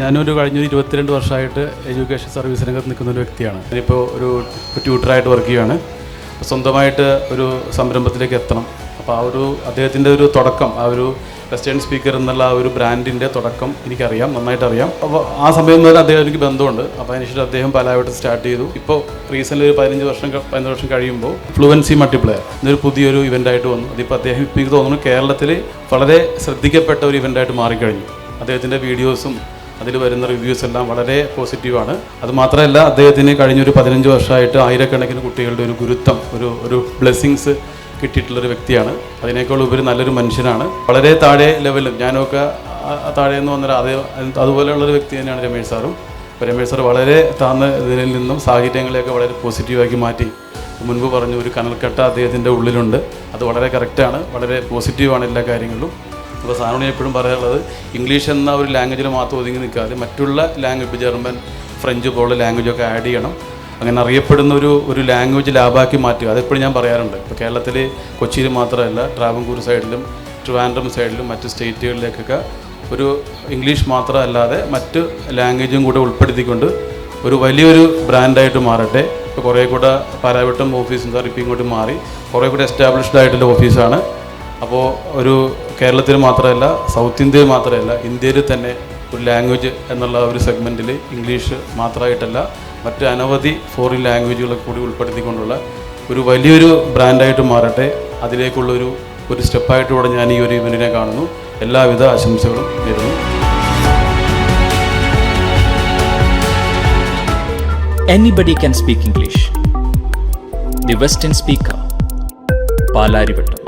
ഞാനൊരു കഴിഞ്ഞ 22 വർഷമായിട്ട് എഡ്യൂക്കേഷൻ സർവീസ് രംഗത്ത് നിൽക്കുന്ന ഒരു വ്യക്തിയാണ്. ഞാനിപ്പോൾ ഒരു ട്യൂട്ടറായിട്ട് വർക്ക് ചെയ്യുകയാണ്. സ്വന്തമായിട്ട് ഒരു സംരംഭത്തിലേക്ക് എത്തണം. അപ്പോൾ അദ്ദേഹത്തിൻ്റെ ഒരു തുടക്കം, വെസ്റ്റേൺ സ്പീക്കർ എന്നുള്ള ഒരു ബ്രാൻഡിൻ്റെ തുടക്കം എനിക്കറിയാം, നന്നായിട്ട് അറിയാം. അപ്പോൾ ആ സമയം മുതൽ അദ്ദേഹം എനിക്ക് ബന്ധമുണ്ട്. അപ്പോൾ അതിനുശേഷം അദ്ദേഹം പലാവട്ട് സ്റ്റാർട്ട് ചെയ്തു. ഇപ്പോൾ റീസെൻ്റ് ഒരു 15 വർഷം കഴിയുമ്പോൾ ഫ്ലുവൻസി മൾട്ടിപ്ലെയർ എന്നൊരു പുതിയൊരു ഇവൻ്റായിട്ട് വന്നു. അതിപ്പോൾ അദ്ദേഹം ഇപ്പോൾ എനിക്ക് തോന്നുന്നു കേരളത്തിൽ വളരെ ശ്രദ്ധിക്കപ്പെട്ട ഒരു ഇവൻ്റായിട്ട് മാറിക്കഴിഞ്ഞു. അദ്ദേഹത്തിൻ്റെ വീഡിയോസും അതിൽ വരുന്ന റിവ്യൂസ് എല്ലാം വളരെ പോസിറ്റീവാണ്. അതുമാത്രമല്ല, അദ്ദേഹത്തിന് കഴിഞ്ഞൊരു 15 വർഷമായിട്ട് ആയിരക്കണക്കിന് കുട്ടികളുടെ ഒരു ഗുരുത്വം, ഒരു ബ്ലെസ്സിങ്സ് കിട്ടിയിട്ടുള്ളൊരു വ്യക്തിയാണ്. അതിനേക്കാൾ ഉപരി നല്ലൊരു മനുഷ്യനാണ്. വളരെ താഴെ ലെവലും, ഞാനൊക്കെ താഴെ നിന്ന് വന്ന അതുപോലെയുള്ളൊരു വ്യക്തി തന്നെയാണ് രമേശ് സാറും. അപ്പോൾ രമേശ് സാർ വളരെ താഴ്ന്ന ഇതിൽ നിന്നും സാഹചര്യങ്ങളെയൊക്കെ വളരെ പോസിറ്റീവാക്കി മാറ്റി. മുൻപ് പറഞ്ഞു, ഒരു കനൽക്കട്ട അദ്ദേഹത്തിൻ്റെ ഉള്ളിലുണ്ട്. അത് വളരെ കറക്റ്റാണ്, വളരെ പോസിറ്റീവാണ് എല്ലാ കാര്യങ്ങളിലും. അപ്പോൾ സാറിനോട് എപ്പോഴും പറയാനുള്ളത്, ഇംഗ്ലീഷ് എന്ന ഒരു ലാംഗ്വേജിൽ മാത്രം ഒതുങ്ങി നിൽക്കാതെ മറ്റുള്ള ലാംഗ്വേജ്, ജർമ്മൻ, ഫ്രഞ്ച് പോലുള്ള ലാംഗ്വേജൊക്കെ ആഡ് ചെയ്യണം. അങ്ങനെ അറിയപ്പെടുന്ന ഒരു ലാംഗ്വേജ് ലാബാക്കി മാറ്റുക. അതെപ്പോഴും ഞാൻ പറയാറുണ്ട്. ഇപ്പോൾ കേരളത്തിൽ കൊച്ചിയിൽ മാത്രമല്ല, ട്രാവൻകൂർ സൈഡിലും ട്രിവാൻഡ്രം സൈഡിലും മറ്റ് സ്റ്റേറ്റുകളിലേക്കൊക്കെ ഒരു ഇംഗ്ലീഷ് മാത്രമല്ലാതെ മറ്റ് ലാംഗ്വേജും കൂടെ ഉൾപ്പെടുത്തിക്കൊണ്ട് ഒരു വലിയൊരു ബ്രാൻഡായിട്ട് മാറട്ടെ. ഇപ്പോൾ കുറേ കൂടെ പലാവട്ടം ഓഫീസും സാർ ഇപ്പോൾ ഇങ്ങോട്ട് മാറി കുറേ കൂടെ എസ്റ്റാബ്ലിഷ്ഡ് ആയിട്ടുള്ള ഓഫീസാണ്. അപ്പോൾ ഒരു കേരളത്തിൽ മാത്രമല്ല, സൗത്ത് ഇന്ത്യയിൽ മാത്രമല്ല, ഇന്ത്യയിൽ തന്നെ ഒരു ലാംഗ്വേജ് എന്നുള്ള ഒരു സെഗ്മെൻറ്റിൽ ഇംഗ്ലീഷ് മാത്രമായിട്ടല്ല, മറ്റ് അനവധി ഫോറിൻ ലാംഗ്വേജുകളൊക്കെ കൂടി ഉൾപ്പെടുത്തിക്കൊണ്ടുള്ള ഒരു വലിയൊരു ബ്രാൻഡായിട്ട് മാറട്ടെ. അതിലേക്കുള്ളൊരു സ്റ്റെപ്പായിട്ടൂടെ ഞാൻ ഈ ഒരു ഇവൻറ്റിനെ കാണുന്നു. എല്ലാവിധ ആശംസകളും നേരുന്നു. Anybody can speak English. The Western Speaker, Palarivattom.